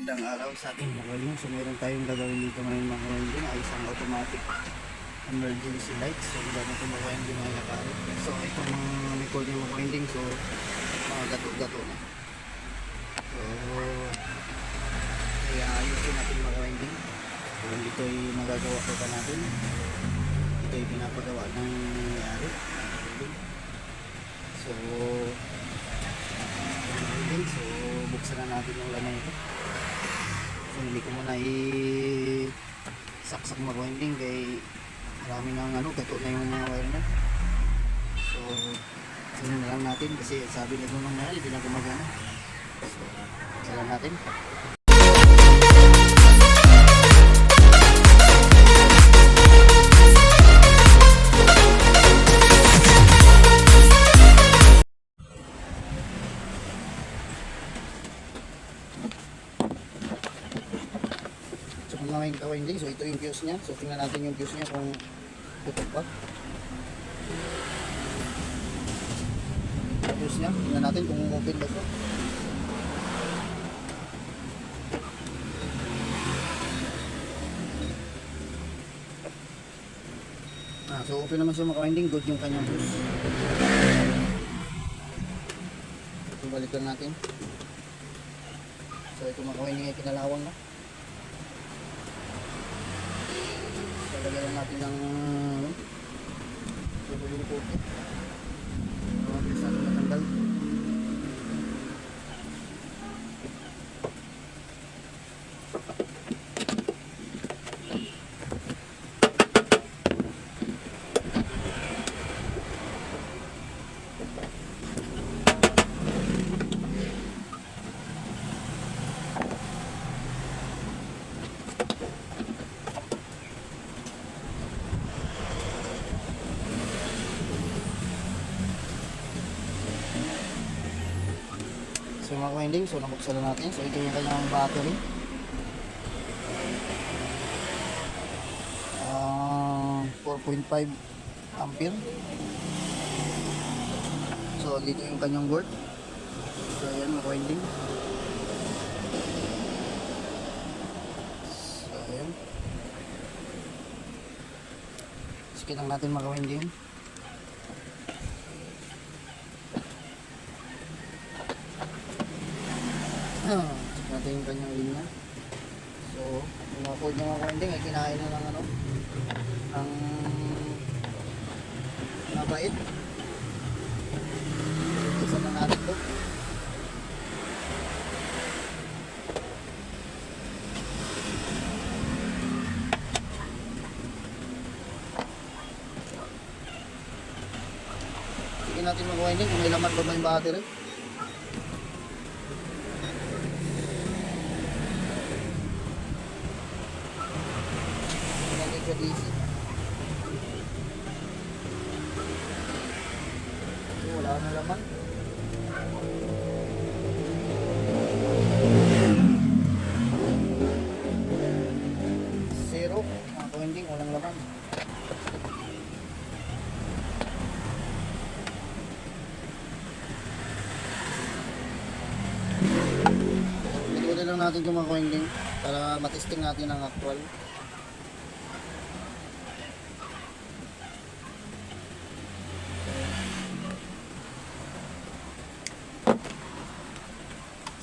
Magandang araw sa ating mga kaibigan. So meron tayong gagawin dito ngayon mga kaibigan ay isang automatic emergency light. So gamit ito mga kaibigan mga nakalit. So itong mga record ng mga kaibigan, so mga gato-gato na. So kaya ayusin natin mga kaibigan. So ito ay magagawa ko pa natin. Ito ay pinapagawa ng may-ari. So so buksan na natin yung laman ito. So hindi ko muna i-saksak mag-winding kay marami ng gato na yung mga wire na. So sinin na lang natin kasi sabi nito nung mahal hindi na gumagana. So sila natin. Mga ka-winding, so ito yung fuse niya. So tingnan natin yung fuse niya kung tutok pa. Fuse niya, tingnan natin kung open ba ito. So open naman siya mga ka-winding, good yung kanyang fuse. So balikan natin. So ito mga ka-winding ay kinalawang na. Lagyan natin ng tubuling puti. Bisa natin matanggal. So mga winding, so nabuksan na natin. So ito yung kanyang battery. 4.5 ampere. So dito yung kanyang board. So ayan mga winding. So ayan. Sikin lang natin mga winding. Check natin yung kanyang linya. So yung mga cord ng mga winding ay kinain na ng ang mabait. Isa na natin ito. Check natin mga winding kung may laman ba yung battery. Sa DC. So, wala na laman. Zero. Mga ka-winding, walang laman. Ituloy lang natin yung mga ka-winding para matesting natin ang actual.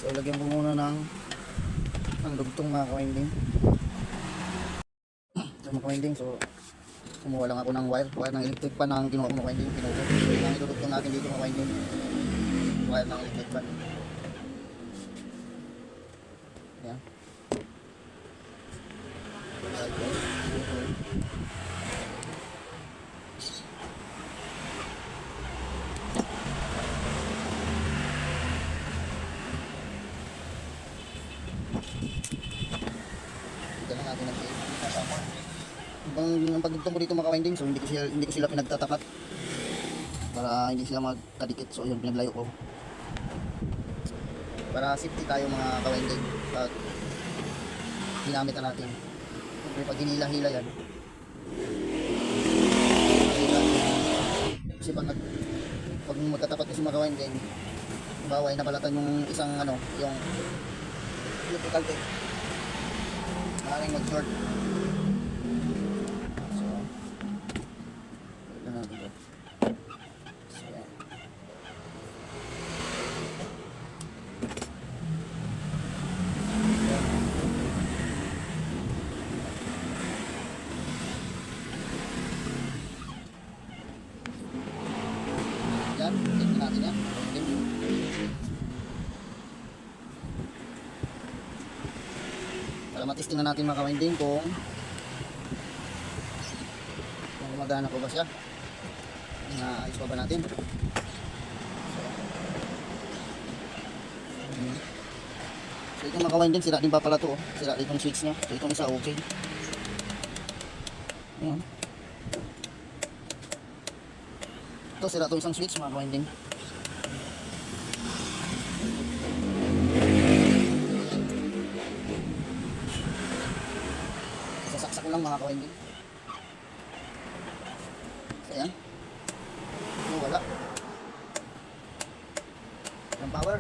So lagyan ko muna ng dugtong mga ka-winding. So mga ka-winding, so kumuha lang ako ng wire ng electric pan ang kinuha ko mga ka-winding. So yung idudugtong natin dito mga ka-winding, wire ng electric pan. Yan. Ang pagdugtong ko dito mga ka-winding, so hindi ko sila pinagtatapat para hindi sila magkadikit. So yun, pinaglayo ko para safety tayo mga ka-winding pag ginamit na natin. Siyempre pag hinila-hila yan, kasi pag magkatapat kasi mga ka-winding, bawa ay nabalatan yung isang yung electrical tape. Maraming mag-short. So, ito natin ito. So, yan. Yan, tingnan natin yan. Para matesting na natin mga ka-winding kung gumagana po ba siya. Naayos pa ba natin? So itong mga ka-winding, sira din pa pala to. Sira din itong switch nya. So itong isa okay. Ayan. Ito sira itong isang switch mga ka-winding. Sasaksak ko lang mga ka-winding. So ayan. Oh, wala. Walang power.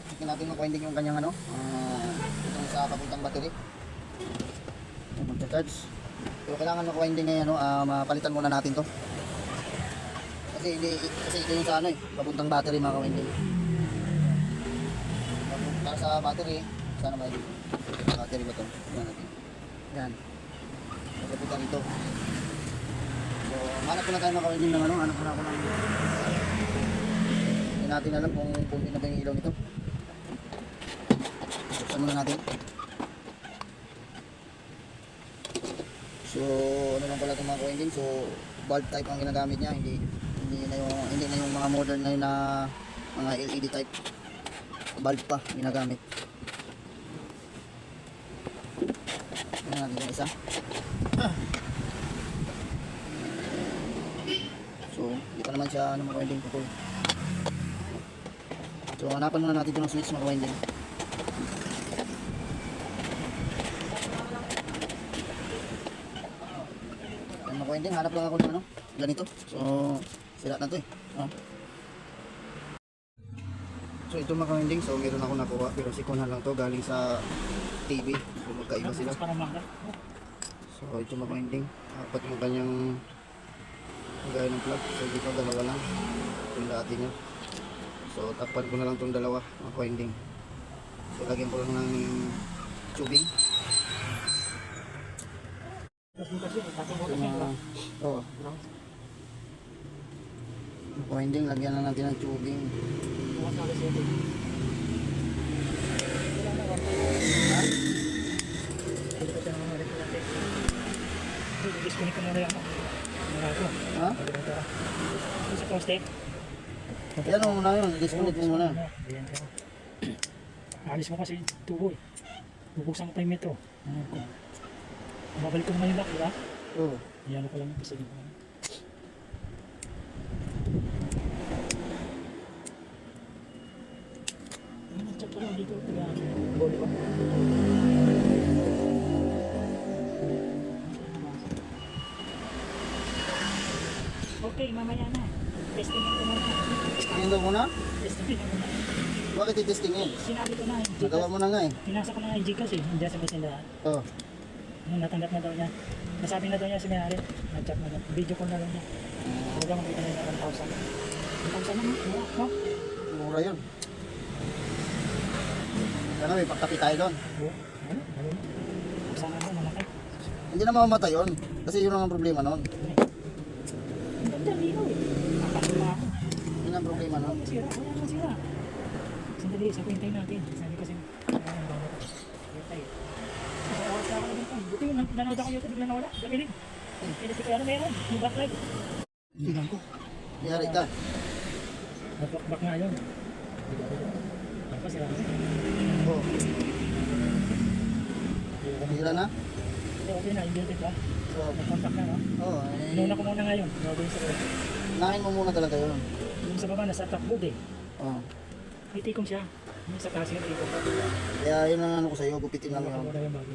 Tingnan natin mga ka-winding yung kanyang ano. Itong sa papuntang battery. Magcha-charge. Pero kailangan mga ka-winding ngayon mapalitan muna natin to. Kasi ito yung sa ano papuntang battery mga ka-winding. Para sa battery, sana ba yung battery ba ito? Yan natin. Yan. Magkapunta rito. So, hanap ko na tayo mga ka-winding ng ano. Hanap ko na ako ng hindi natin alam kung hindi na ba yung ilaw nito. Buksan muna natin. So, ano lang pala itong mga ka-winding. So, bulb type ang ginagamit niya. Hindi na yung mga modern na yun na mga LED type. Bulb pa ginagamit. Tingnan natin yung isa. So, hindi pa naman siya ano, mga ka-winding pupul. So, hanapan muna natin yung switch mga ka-winding. Mga ka-winding, hanap lang ako ng ano, ganito. So, sira na to eh. So ito mga ka-winding, so meron ako nakuha pero sikunan lang to galing sa TV. So magkaiba sila. So ito mga ka-winding, apat yung kanyang gaya ng plug. So dito dalawa lang yung dati niya. So takpan ko na lang itong dalawa mga ka-winding. So lagyan ko lang ng tubing. Oo. Mga ka-winding, lagyan na natin ng tubing. Disconnect ko muna yung ha? sa poste. Yan mo muna yun, disconnect mo muna. Alis mo kasi tubo eh. Bubuksan ko pa yung metro. Babalik ko naman yung lock, diba? Oo. Iyan ko lang yung pasilip ko. Check ko lang dito. Boli ko. Okay, mamaya na. Testing ko muna. Tingin daw muna? Testing ko muna. Bakit i-testingin? Sinabi ko na yung Nagawa mo na nga eh. Pinasa ko na yung Gcash eh. Hindi sa may sindahan. Oo. Natanggap na daw niya. Nasabi na daw niya si Mayari. Nag-chat na daw. Video call na daw niya. Huwag makita na niya 1,000. 1,000 naman. Mura. No? Mura yun. Sana may pagkapi tayo doon. Ano? Ano? Sana mo malaki. Hindi na mamamatay yun. Kasi yun ang problema noon. Ang ganda lino eh. Nakakasama ako. Yun ang problema noon. Masira. Wala naman sira. Sandali. Sa kwentay natin. Sabi kasi. Ang bago ko. Kwentay. Sa oras na ako na dito. Buti yung nanood ako YouTube. Bigla nawala. Gamitin. Pinasi ko ano meron. Yung backlight. Tingnan ko. Yari ka. Back nga yun. Tapos sira kasi. Oo. Hira na? Hindi, okay na. Inverted ba? Oo. Nag-contact na, no? Oo. Inuna ko muna ngayon. Gagawin sa baba. Nahin mo muna talaga yun. Yung sa baba, nasa top load eh. Oo. May tikong siya. Yung sa taas yung tikong. Kaya yun ang ano ko sa'yo. Gupitin lang Wala yun. ko muna yung bago.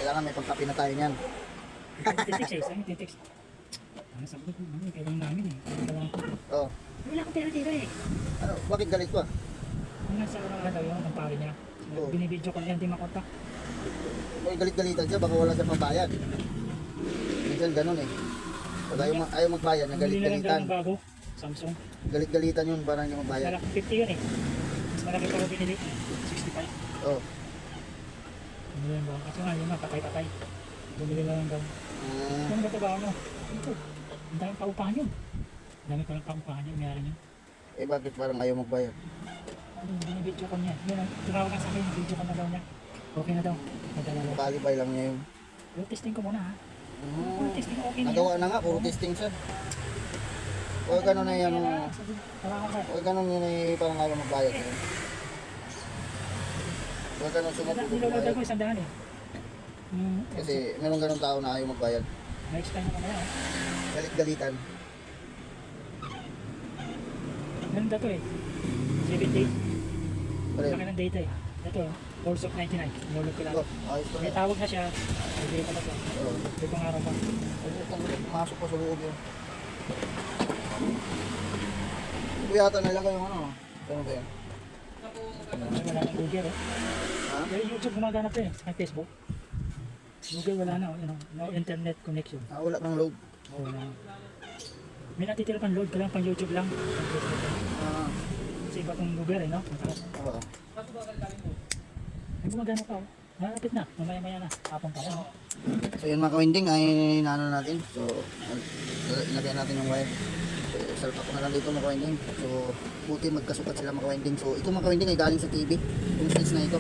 Kailangan may pagkapi na tayo niyan. Titix eh. Saan yung titix? Ano, sabi ko, kailangan namin eh. Kailangan ko. Oh. Wala akong pera dito eh. Ano, bakit galit ka? Ang nasa oras daw yun, ang pare niya. Oo. Binibidyo ko niya, hindi makontak. Kung galit-galitan siya, baka wala siya pambayad. Minsan ganun eh. Pag ayaw magbayad, Bumili na lang daw nagalit-galitan. ng bago. Samsung. Galit-galitan yun para hindi magbayad. Malaki 50 yun eh. Mas malaki pa ko binili. 65. Oh. Bumili lang daw. Kasi nga yun na, patay-patay. Bumili na lang daw. Ah, Ano ba trabaho mo? Ito. Ang daming paupahan yun. Ang daming palang paupahan yun. Mayroon yun. eh bakit parang ayaw magbayad? Ano, binibidyo ko niya. Yun ang tumawag ka sa akin. Video ko na daw niya. Okay na daw. Madala daw. Makalibay lang niya yun. Yung testing ko muna ha. Ah, Yung testing okay na nagawa na nga, puro testing siya. O ganun na yan. Wala ko O ganun yun eh, parang ayaw magbayad. O ganun sumagot. nilolod ko 100 eh. Kasi meron ganun tao na ayaw magbayad. Na-explain ko na yan. Galit-galitan. Ganun daw to eh. 7 days. Pare. Laki ng data eh. Ito, course of 99. Nilolod ko lang. Oh, ayos pa May rin. tawag na siya. Bibili ko na siya. Oh. Ito nga araw pa. Masok pa sa loob yun. Ito yata nilagay yung ano. Ano ba yan? Wala nang Google eh. Ha? Yung YouTube gumagana pa eh. Sa Facebook. Google wala na. You know, no internet connection. Ah, wala pang load. Oh, wala na. May natitira pang load ka lang pang YouTube lang. Pang Facebook lang. Ah, Kasi iba kong Google eh, no? oo. May gumagana pa oh. Malapit na. Mamaya-maya na. Hapon pa lang. Oh. So yun mga kawinding ay naano natin. So ilagay natin yung wire. So salpa ko na lang dito mga kawinding. So buti magkasukat sila mga kawinding. So ito mga kawinding ay galing sa TV. Yung switch na ito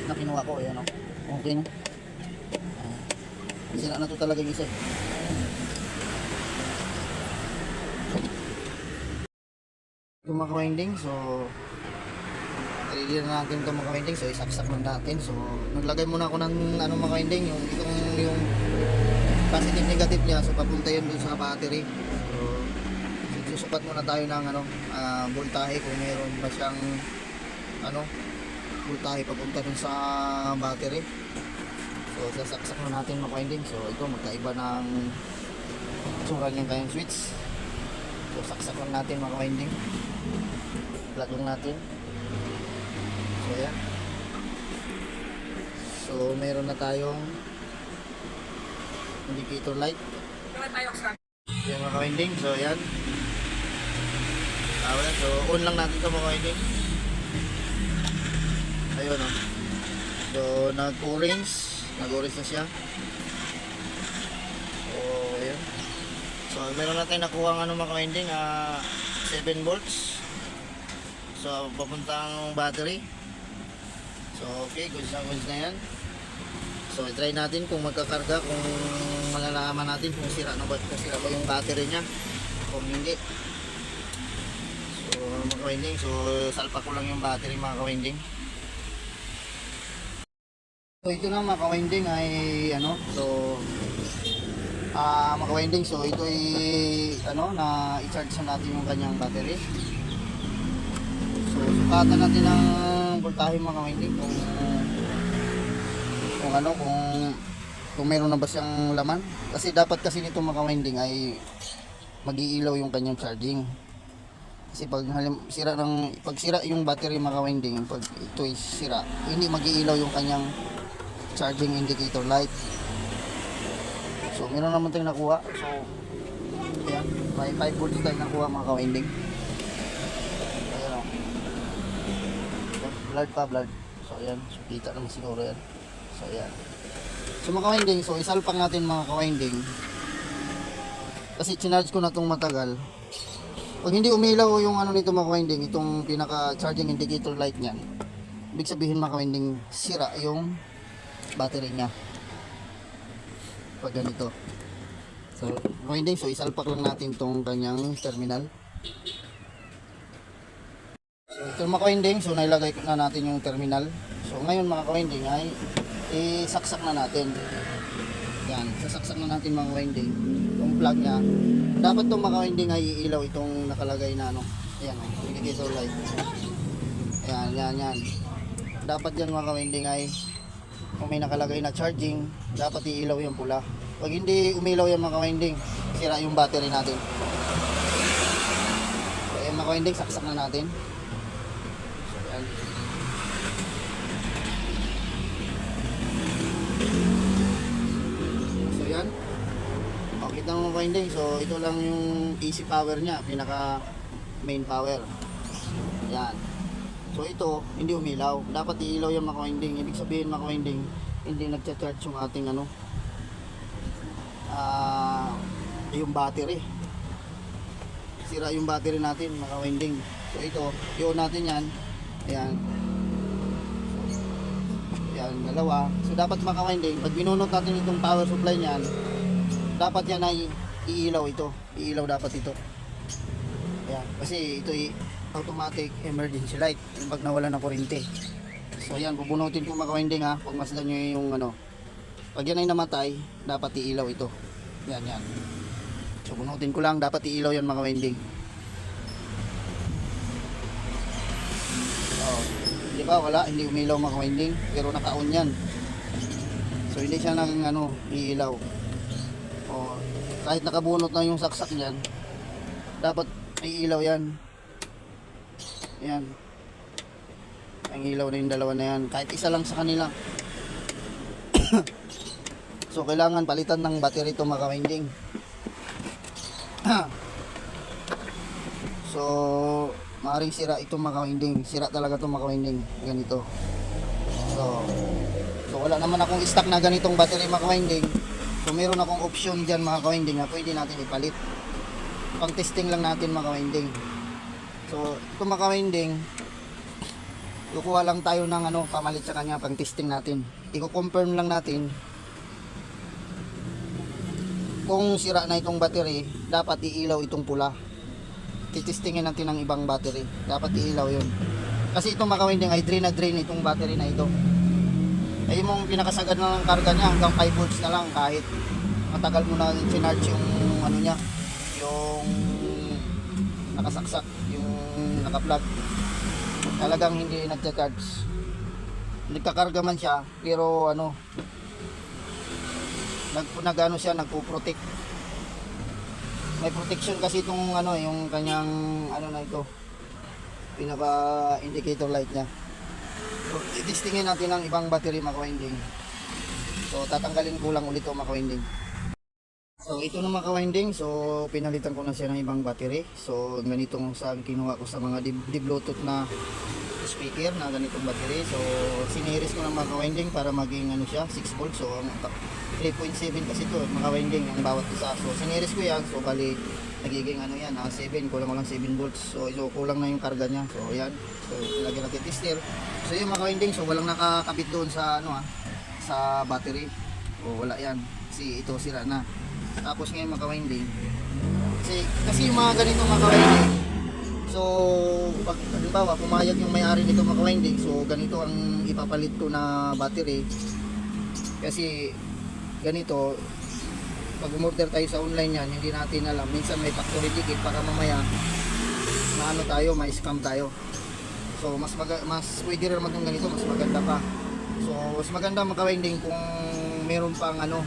na kinuha ko. Ayan o. Okay na. Sira na to talaga yung isa eh. Ito mga kawinding. So ready na natin ito mga kawinding. So isaksak lang natin. So naglagay muna ako ng ano mga kawinding. Yung positive negative niya. So papunta yun dun sa battery. So susukat muna tayo ng ano, voltahe kung meron ba siyang ano, voltahe papunta dun sa battery. So sasaksak na natin mga kawinding. So ito magkaiba ng tsura niyang kayang switch. So saksak lang natin mga kawinding. Plug lang natin. So yan. So meron na tayong indicator light. Yan mga kawinding. So yan. Wala. So on lang natin ito mga kawinding. Ayun o. So nag-orange. Nag-orange na siya. So ayun. So meron na tayong nakuha ng ano mga kawinding. 7 volts. So papuntang battery. So okay, goods na yan. So try natin kung magkakarga, kung malalaman natin kung sira na ba, kung sira ba yung battery niya, kung hindi. So mga kawinding, so salpa ko lang yung battery mga kawinding. So ito na mga kawinding ay ano, so mga kawinding, so ito ay ano, na i-charge na natin yung kanyang battery. So sukatan natin ang voltahe mga kawinding kung ano, kung meron na ba siyang laman. Kasi dapat kasi nito mga kawinding ay mag-iilaw yung kanyang charging. Kasi pag sira yung battery mga kawinding, pag ito ay sira, hindi mag-iilaw yung kanyang charging indicator light. So meron naman tayong nakuha. So ayan, may 5 volts tayong nakuha mga kawinding. Ayan o. Blurred pa, blurred. So ayan, so kita naman siguro yan. So ayan. So mga kawinding, so isalpang natin mga kawinding. Kasi chinarge ko na itong matagal. Pag hindi umilaw yung ano nito mga kawinding, itong pinaka charging indicator light niyan, ibig sabihin mga kawinding, sira yung battery niya. Pag ganito. So kawinding, so isalpak lang natin itong kanyang terminal. So ito mga kawinding, so nailagay na natin yung terminal. So ngayon mga kawinding ay isaksak na natin. Yan, sasaksak na natin mga kawinding. Yung plug niya. Dapat itong mga kawinding ay iilaw itong nakalagay na ano. Ayan, indicator light. Yan. Dapat yan mga kawinding ay kung may nakalagay na charging, dapat iilaw yung pula. Pag hindi umilaw yan mga kawinding, sira yung battery natin. So ayan mga ka-winding, saksak na natin. So ayan. So yan. Okay na mga ka-winding. So ito lang yung AC power niya, pinaka main power. Yan. So ito, hindi umilaw. Dapat iilaw yung mga ka-winding. Ibig sabihin mga ka-winding, hindi nagcha-charge yung ating ano, yung battery. Sira yung battery natin mga ka-winding. So ito, i-on natin yan. Ayan. Yan, dalawa. So dapat mga ka-winding, pag binunot natin itong power supply niyan, dapat yan ay iilaw ito. Iilaw dapat ito. Ayan. Kasi ito automatic emergency light yung pag nawala ng kuryente. So ayan, bubunutin ko mga ka-winding ha. Pag masdan nyo yung ano, pag yan ay namatay, dapat iilaw ito. Yan, yan. So bunutin ko lang, dapat iilaw yan mga ka-winding. Oh, di ba wala, hindi umilaw mga ka-winding, pero naka-on yan. So hindi siya nang ano, iilaw. Oh, kahit nakabunot na yung saksak niyan, dapat iilaw yan. Yan. Ang ilaw na yung dalawa na yan. Kahit isa lang sa kanila. So, kailangan palitan ng battery ito mga ka-winding. So, maaaring sira itong mga ka-winding. Sira talaga itong mga ka-winding. Ganito. So, wala naman akong stock na ganitong battery mga ka-winding. So, meron akong option dyan mga ka-winding na pwede natin ipalit. Pang testing lang natin mga ka-winding. So, ito mga ka-winding, kukuha lang tayo ng ano, pamalit sa kanya pang testing natin. I-confirm lang natin kung sira na itong battery, dapat iilaw itong pula. Titestingin natin ng ibang battery, dapat iilaw yun. Kasi itong mga ka-winding ay drain na drain itong battery na ito. Ay mong pinakasagad na ng karga niya hanggang 5 volts na lang, kahit matagal mo na sinarge yung ano niya, yung nakasaksak, yung naka-plug. Talagang hindi nagcha-charge. Nagkakarga man siya, pero ano, nagano siya, nagpo-protect. May protection kasi itong ano, yung kanyang ano na ito, pinaka indicator light niya. So, i-testingin natin ang ibang battery mga ka-winding. So, tatanggalin ko lang ulit ito mga ka-winding. So ito na mga ka-winding, so pinalitan ko na siya ng ibang battery. So ganitong sa kinuha ko sa mga di Bluetooth na speaker na ganitong battery. So siniris ko ng mga ka-winding para maging ano siya, 6 volts. So 3.7 kasi ito mga ka-winding ang bawat isa. So siniris ko yan, so bali nagiging ano yan, 7, kulang lang 7 volts. So kulang na yung karga niya. So yan, so ilagay natin tester. So yung mga ka-winding, so walang nakakabit doon sa ano sa battery. O wala yan, kasi ito sira na. Tapos ngayon mga ka-winding, kasi yung mga ganito mga ka-winding, so pag halimbawa pumayag yung may-ari nito mga ka-winding, so ganito ang ipapalit ko na battery. Kasi ganito, pag umorder tayo sa online yan, hindi natin alam, minsan may factory ticket, baka mamaya na ano tayo, may scam tayo. So mas pwede rin naman itong ganito, mas maganda pa. So mas maganda mga ka-winding kung meron pang ano,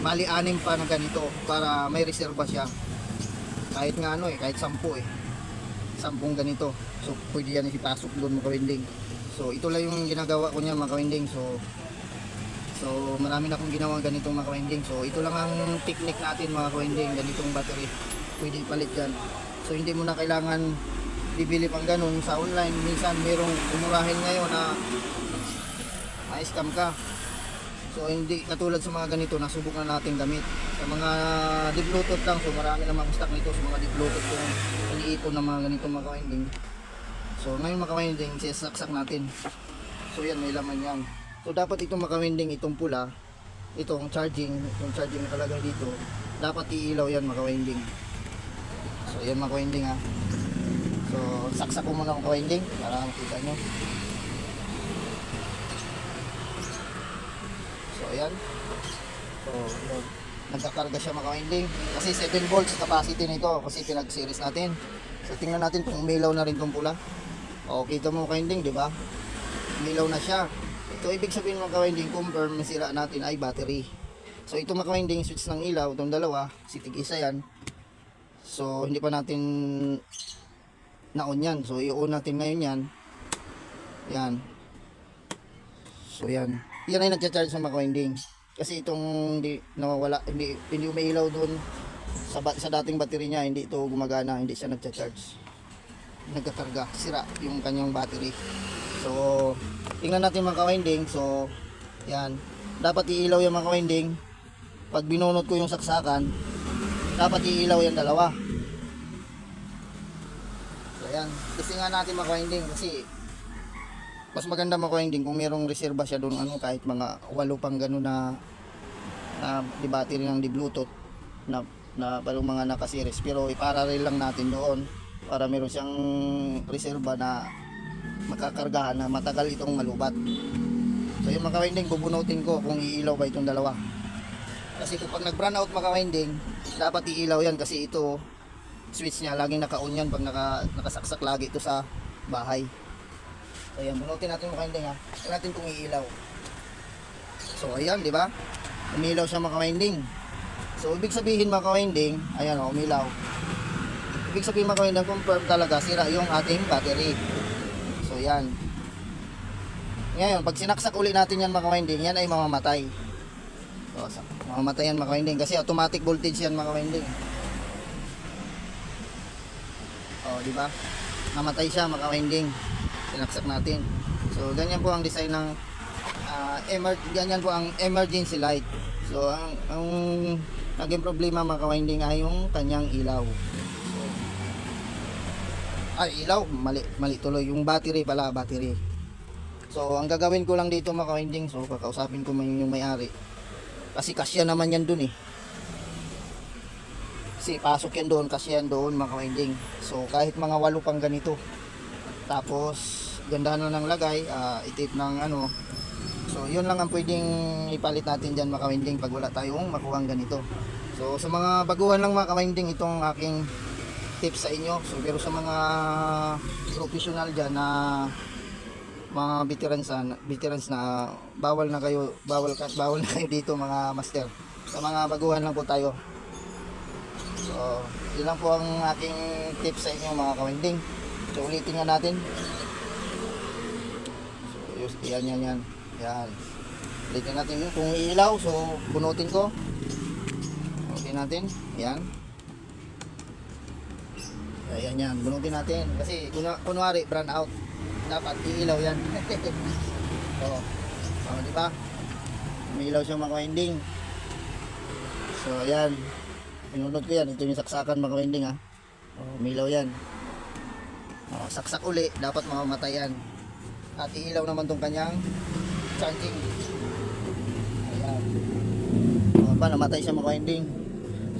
mali 6 pa na ganito para may reserva siya. Kahit nga ano kahit 10 10 ganito. So pwede yan ipasok doon mga ka-winding. So ito lang yung ginagawa ko niya mga ka-winding. So marami na akong ginawa ganitong mga ka-winding. So ito lang ang technique natin mga ka-winding, ganitong battery. Pwede ipalit yan. So hindi mo na kailangan bibili pang ganun sa online. Minsan merong umurahin ngayon na ma-scam ka. So hindi katulad sa mga ganito, nasubok na natin gamit. Sa mga di-bluetooth lang, so marami namang stock nito sa mga di-bluetooth kung iniipon ng mga ganito mga ka-winding. So ngayon mga ka-winding, sisaksak natin. So yan, may laman yan. So dapat itong mga ka-winding, itong pula, itong charging nakalagay dito, dapat iilaw yan mga ka-winding. So yan mga ka-winding ha. So saksak ko muna mga ka-winding para makita nyo. So ayan. So nagkakarga siya mga ka-winding. Kasi 7 volts capacity nito kasi pinag-series natin. So tingnan natin kung umilaw na rin itong pula. O kita mo mga ka-winding, di ba? Umilaw na siya. Ito ibig sabihin mga ka-winding, confirm na sira natin ay battery. So ito mga winding, switch ng ilaw, itong dalawa, sitig isa yan. So hindi pa natin na-on yan. So i-on natin ngayon yan. Yan. So yan. Yan ay nagcha-charge sa mga winding. Kasi itong hindi nawawala, hindi umiilaw doon sa dating battery niya, hindi ito gumagana, hindi siya nagcha-charge. Nagkakarga, sira yung kanyang battery. So tingnan natin mga winding. So yan. Dapat iilaw yung mga winding. Pag binunot ko yung saksakan, dapat iilaw yung dalawa. So yan. Kasi nga natin mga winding kasi mas maganda mga winding kung merong reserba siya doon, ano, kahit mga 8 pang gano'n na di battery ng di bluetooth na parang mga nakaseries, pero iparallel lang natin doon para meron siyang reserba na makakargahan na matagal itong malubat. So yung mga winding, bubunutin ko kung iilaw ba itong dalawa. Kasi kapag nag-brown out mga winding, dapat iilaw yan kasi ito switch niya laging naka-on yan pag nakasaksak lagi ito sa bahay. So ayan, bunutin natin mga winding ha. Tignan natin kung iilaw. So ayan, di ba? Umilaw siya mga winding. So ibig sabihin mga winding, ayan o, umilaw. Ibig sabihin mga winding, confirm talaga sira yung ating battery. So yan. Ngayon, pag sinaksak uli natin yan mga winding, yan ay mamamatay. So mamamatay yan mga winding kasi automatic voltage yan mga winding. O, di ba? Namatay siya mga winding. Sinaksak natin. So ganyan po ang design ng ganyan po ang emergency light. So ang naging problema mga winding ay yung kanyang ilaw. So, ilaw, mali tuloy yung battery pala, battery. So ang gagawin ko lang dito mga winding, so kakausapin ko yung may-ari. Kasi kasya naman yan dun eh. Kasi pasok yan doon, kasya yan doon mga winding. So kahit mga 8 pang ganito. Tapos gandahan na ng lagay, itip ng ano. So yun lang ang pwedeng ipalit natin dyan mga winding pag wala tayong makuhang ganito. So sa mga baguhan lang mga winding, itong aking tips sa inyo. So pero sa mga professional dyan na mga veterans na bawal na kayo dito mga master. Sa mga baguhan lang po tayo. So yun lang po ang aking tips sa inyo mga kawinding. So ulitin nga natin. So yan. Ulitin natin yun. Kung ilaw, so bunutin ko. Bunutin natin. Yan. Ayan yan. Bunutin natin. Kasi kunwari brown out. Dapat iilaw yan. So diba? May ilaw siya mga winding. So ayan. Pinunod ko yan. Ito yung saksakan mga winding ha. Umilaw yan. Saksak uli, dapat mamamatay yan. At iilaw naman tong kanyang charging. Ayan. Namatay siya mga winding.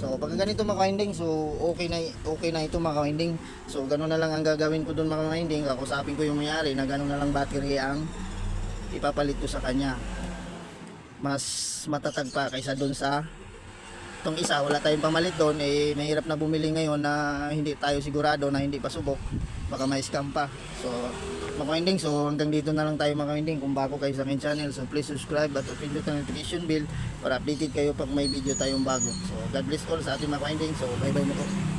So pag ganito mga winding, so okay na ito mga winding. So ganoon na lang ang gagawin ko doon mga winding. Kakusapin ko yung may-ari na ganoon na lang battery ang ipapalit ko sa kanya. Mas matatag pa kaysa doon sa itong isa, wala tayong pamalit doon, mahirap na bumili ngayon na hindi tayo sigurado na hindi pa subok, baka may scam pa. So mga winding, so hanggang dito na lang tayo mga winding. Kung bago kayo sa aking channel, so please subscribe at pindot ang notification bell para updated kayo pag may video tayong bago. So God bless all sa ating mga winding. So bye bye na po.